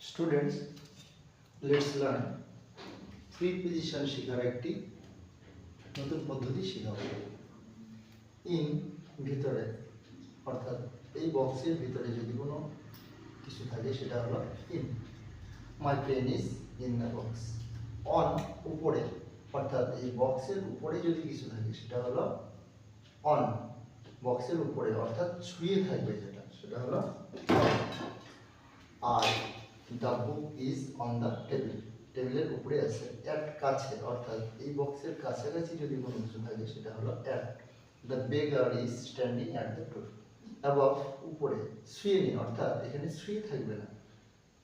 Students, let's learn preposition শেখার একটি নতুন পদ্ধতি শেখাবো। ইন ভিতরে অর্থাৎ এই বক্সের ভিতরে যদি কোনো কিছু থাকে সেটা হলো in. My pen is in the box. On উপরে অর্থাৎ এই বক্সের উপরে যদি কিছু থাকে সেটা হলো অন। বক্সের উপরে অর্থাৎ ছুঁয়ে থাকবে যেটা সেটা হলো on. Are the book is on the table, টেবিলের উপরে আছে। অ্যাট কাছে অর্থাৎ এই বক্সের কাছাকাছি যদি কোনো কিছু থাকে সেটা হলো at. The বেগার is standing at the door. Above উপরে, শুয়ে নেই অর্থাৎ এখানে শুয়ে থাকবে না,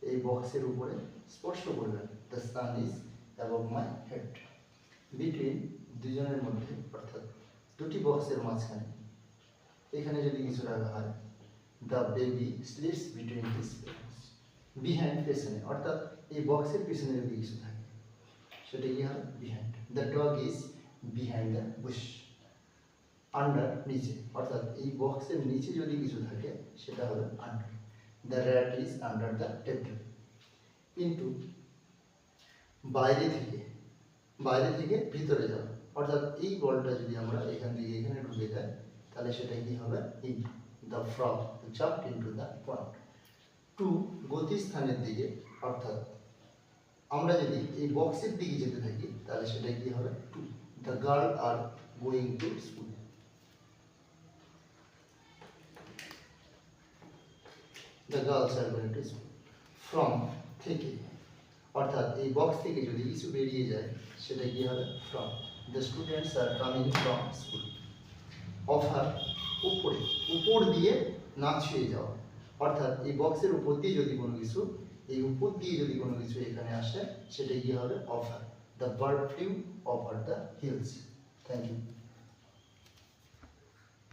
এই বক্সের উপরে স্পর্শ করবে না। The sun is above my head. Between দুজনের মধ্যে অর্থাৎ দুটি বক্সের মাঝখানে এখানে যদি কিছু রাখা হয়, the baby sleeps between his parents. Behind পেছনে অর্থাৎ এই বক্সের পিছনে যদি কিছু থাকে সেটা কি হবে behind. The dog is behind the Bush. Under নিচে অর্থাৎ এই বক্সের নিচে যদি কিছু থাকে সেটা হবে under. The rat is under the table. Into বাইরে থেকে, বাইরে থেকে ভিতরে যাওয়া অর্থাৎ এই বলটা যদি আমরা এখান থেকে এখানে ঢুকে যাই তাহলে সেটা কি হবে in. The frog jumped into the pond. To গতিস্থানের দিকে অর্থাৎ আমরা যদি এই বক্সের দিকে যেতে থাকি তাহলে সেটা কি হবে to. The girl are going to school. The girls are going to school. From থেকে অর্থাৎ এই বক্স থেকে যদি কিছু বেরিয়ে যায় সেটা কি হবে from. The students are coming from school. Offer উপরে, উপর দিয়ে না ছুঁয়ে যাওয়া অর্থাৎ এই বক্সের উপর দিয়ে যদি কোনো কিছু, এই উপর দিয়ে যদি কোনো কিছু এখানে আসে সেটা কি হবে over. The bird flew over the hills. Thank you.